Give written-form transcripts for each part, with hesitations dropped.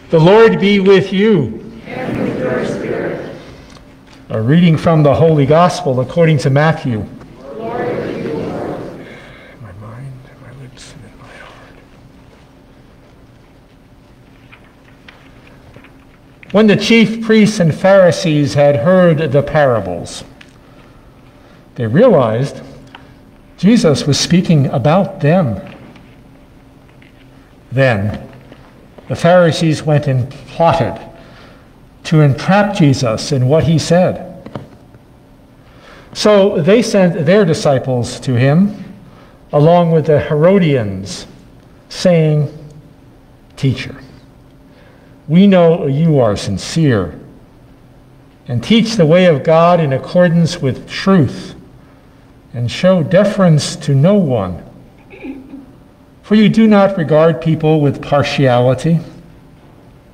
The Lord be with you. And with your spirit. A reading from the Holy Gospel according to Matthew. Glory to you, Lord. In my mind, in my lips, and in my heart. When the chief priests and Pharisees had heard the parables, they realized Jesus was speaking about them. Then the Pharisees went and plotted to entrap Jesus in what he said. So they sent their disciples to him, along with the Herodians, saying, "Teacher, we know you are sincere and teach the way of God in accordance with truth and show deference to no one. For you do not regard people with partiality.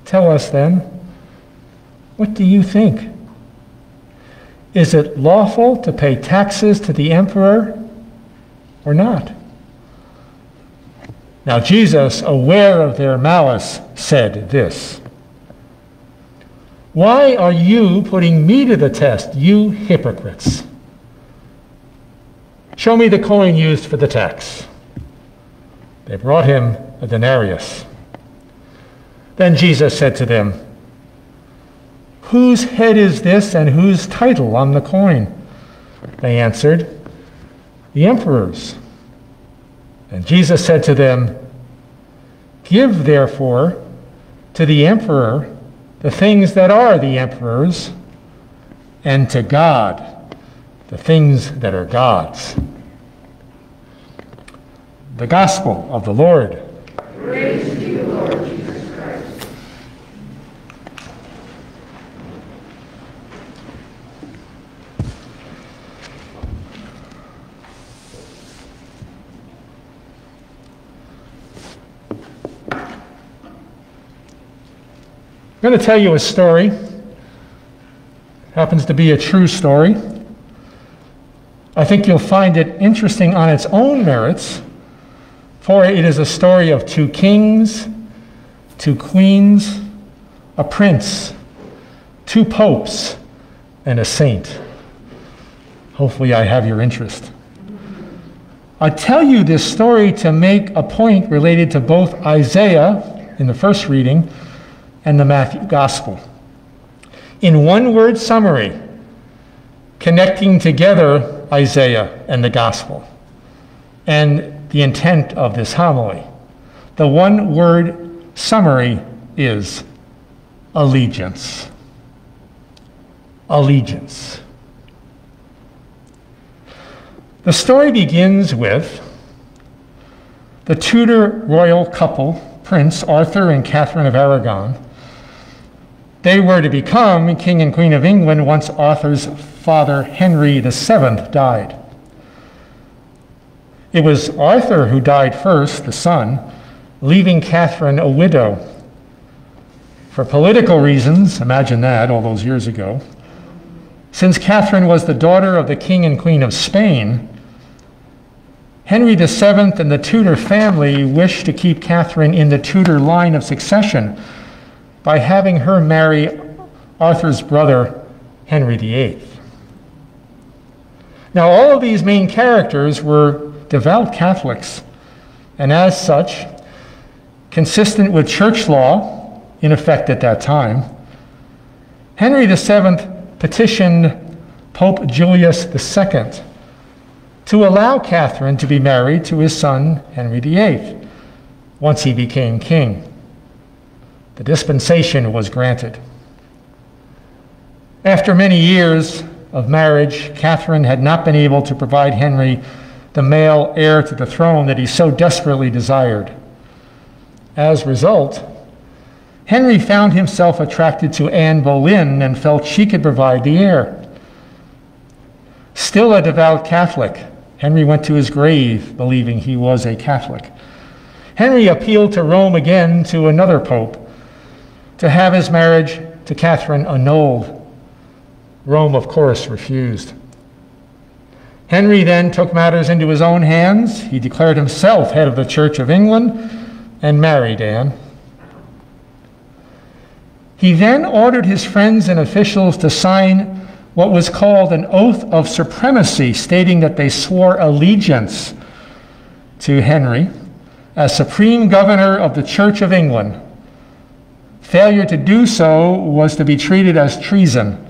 Tell us then, what do you think? Is it lawful to pay taxes to the emperor or not?" Now Jesus, aware of their malice, said this, "Why are you putting me to the test, you hypocrites? Show me the coin used for the tax." They brought him a denarius. Then Jesus said to them, "Whose head is this and whose title on the coin?" They answered, "The emperor's." And Jesus said to them, "Give therefore to the emperor the things that are the emperor's, and to God the things that are God's." The Gospel of the Lord. Praise to you, Lord Jesus Christ. I'm going to tell you a story. It happens to be a true story. I think you'll find it interesting on its own merits, for it is a story of two kings, two queens, a prince, two popes, and a saint. Hopefully I have your interest. I tell you this story to make a point related to both Isaiah in the first reading and the Matthew Gospel. In one word summary, connecting together Isaiah and the Gospel and the intent of this homily. The one word summary is allegiance. Allegiance. The story begins with the Tudor royal couple, Prince Arthur and Catherine of Aragon. They were to become King and Queen of England once Arthur's father, Henry VII, died. It was Arthur who died first, the son, leaving Catherine a widow. For political reasons, imagine that, all those years ago, since Catherine was the daughter of the King and Queen of Spain, Henry VII and the Tudor family wished to keep Catherine in the Tudor line of succession by having her marry Arthur's brother, Henry VIII. Now, all of these main characters were devout Catholics, and as such, consistent with church law in effect at that time, Henry VII petitioned Pope Julius II to allow Catherine to be married to his son, Henry VIII, once he became king. The dispensation was granted. After many years of marriage, Catherine had not been able to provide Henry the male heir to the throne that he so desperately desired. As a result, Henry found himself attracted to Anne Boleyn and felt she could provide the heir. Still a devout Catholic, Henry went to his grave believing he was a Catholic. Henry appealed to Rome again, to another pope, to have his marriage to Catherine annulled. Rome, of course, refused. Henry then took matters into his own hands. He declared himself head of the Church of England and married Anne. He then ordered his friends and officials to sign what was called an oath of supremacy, stating that they swore allegiance to Henry as Supreme Governor of the Church of England. Failure to do so was to be treated as treason.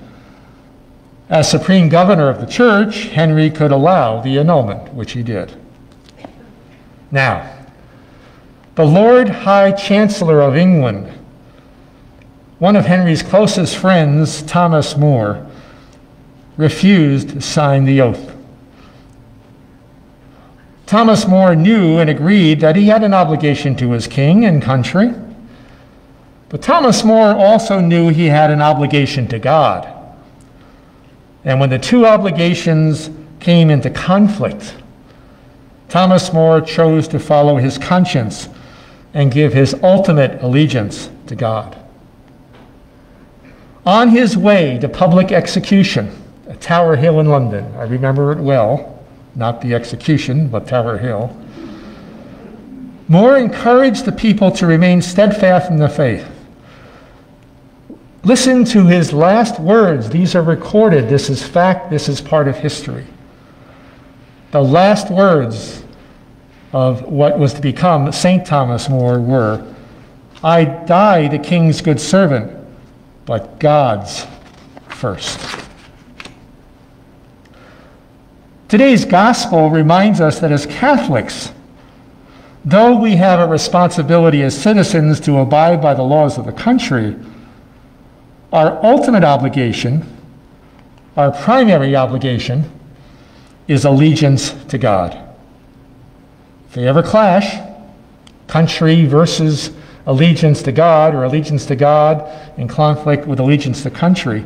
As Supreme Governor of the Church, Henry could allow the annulment, which he did. Now, the Lord High Chancellor of England, one of Henry's closest friends, Thomas More, refused to sign the oath. Thomas More knew and agreed that he had an obligation to his king and country, but Thomas More also knew he had an obligation to God. And when the two obligations came into conflict, Thomas More chose to follow his conscience and give his ultimate allegiance to God. On his way to public execution at Tower Hill in London, I remember it well, not the execution, but Tower Hill, More encouraged the people to remain steadfast in the faith. Listen to his last words. These are recorded. This is fact. This is part of history. The last words of what was to become St. Thomas More were, "I die the king's good servant, but God's first." Today's gospel reminds us that as Catholics, though we have a responsibility as citizens to abide by the laws of the country, our ultimate obligation, our primary obligation, is allegiance to God. If they ever clash, country versus allegiance to God, or allegiance to God in conflict with allegiance to country,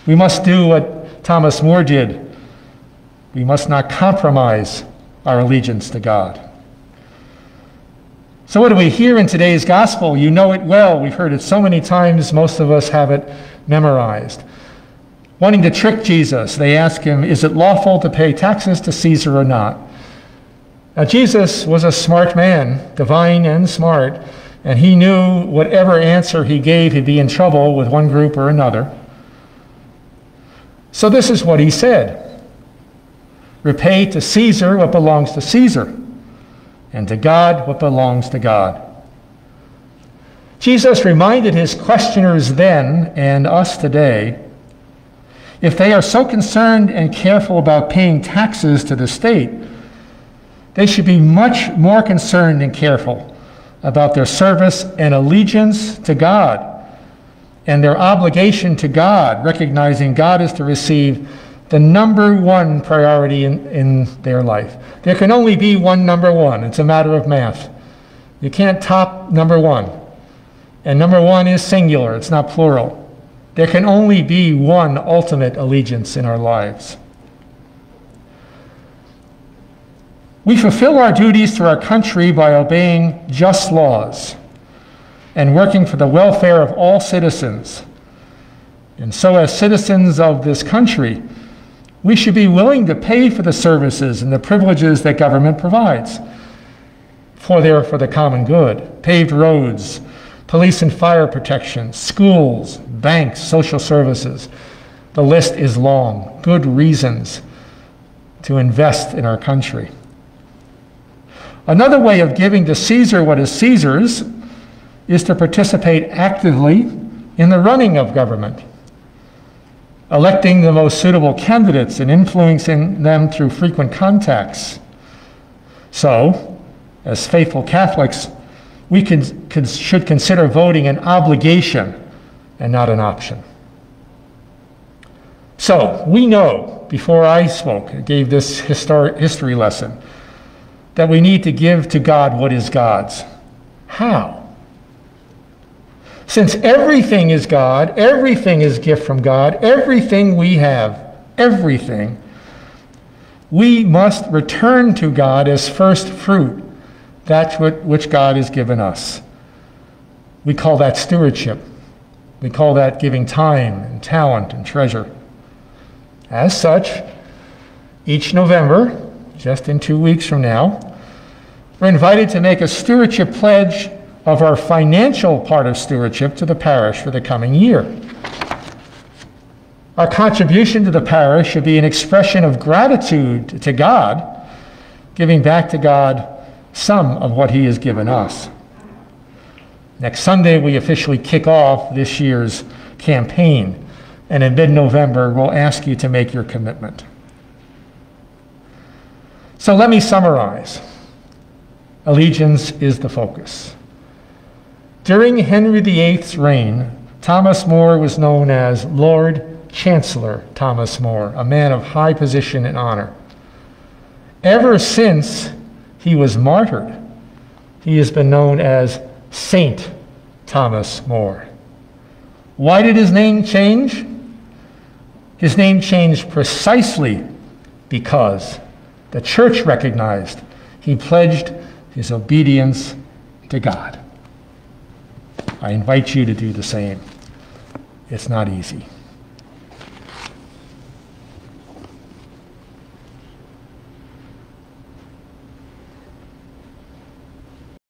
we must do what Thomas More did. We must not compromise our allegiance to God. So what do we hear in today's gospel? You know it well. We've heard it so many times, most of us have it memorized. Wanting to trick Jesus, they ask him, is it lawful to pay taxes to Caesar or not? Now Jesus was a smart man, divine and smart, and he knew whatever answer he gave, he'd be in trouble with one group or another. So this is what he said. Repay to Caesar what belongs to Caesar, and to God what belongs to God. Jesus reminded his questioners then, and us today, if they are so concerned and careful about paying taxes to the state, they should be much more concerned and careful about their service and allegiance to God, and their obligation to God, recognizing God is to receive the number one priority in their life. There can only be one number one. It's a matter of math. You can't top number one. And number one is singular. It's not plural. There can only be one ultimate allegiance in our lives. We fulfill our duties to our country by obeying just laws and working for the welfare of all citizens. And so as citizens of this country, we should be willing to pay for the services and the privileges that government provides for the common good. Paved roads, police and fire protection, schools, banks, social services. The list is long. Good reasons to invest in our country. Another way of giving to Caesar what is Caesar's is to participate actively in the running of government, electing the most suitable candidates and influencing them through frequent contacts. So, as faithful Catholics, we should consider voting an obligation and not an option. So, we know, before I spoke, I gave this history lesson, that we need to give to God what is God's. How? Since everything is God, everything is gift from God, everything we have, everything, we must return to God as first fruit, that which God has given us. We call that stewardship. We call that giving time and talent and treasure. As such, each November, just in 2 weeks from now, we're invited to make a stewardship pledge of our financial part of stewardship to the parish for the coming year. Our contribution to the parish should be an expression of gratitude to God, giving back to God some of what he has given us. Next Sunday, we officially kick off this year's campaign, and in mid-November, we'll ask you to make your commitment. So let me summarize. Allegiance is the focus. During Henry VIII's reign, Thomas More was known as Lord Chancellor Thomas More, a man of high position and honor. Ever since he was martyred, he has been known as Saint Thomas More. Why did his name change? His name changed precisely because the church recognized he pledged his obedience to God. I invite you to do the same. It's not easy.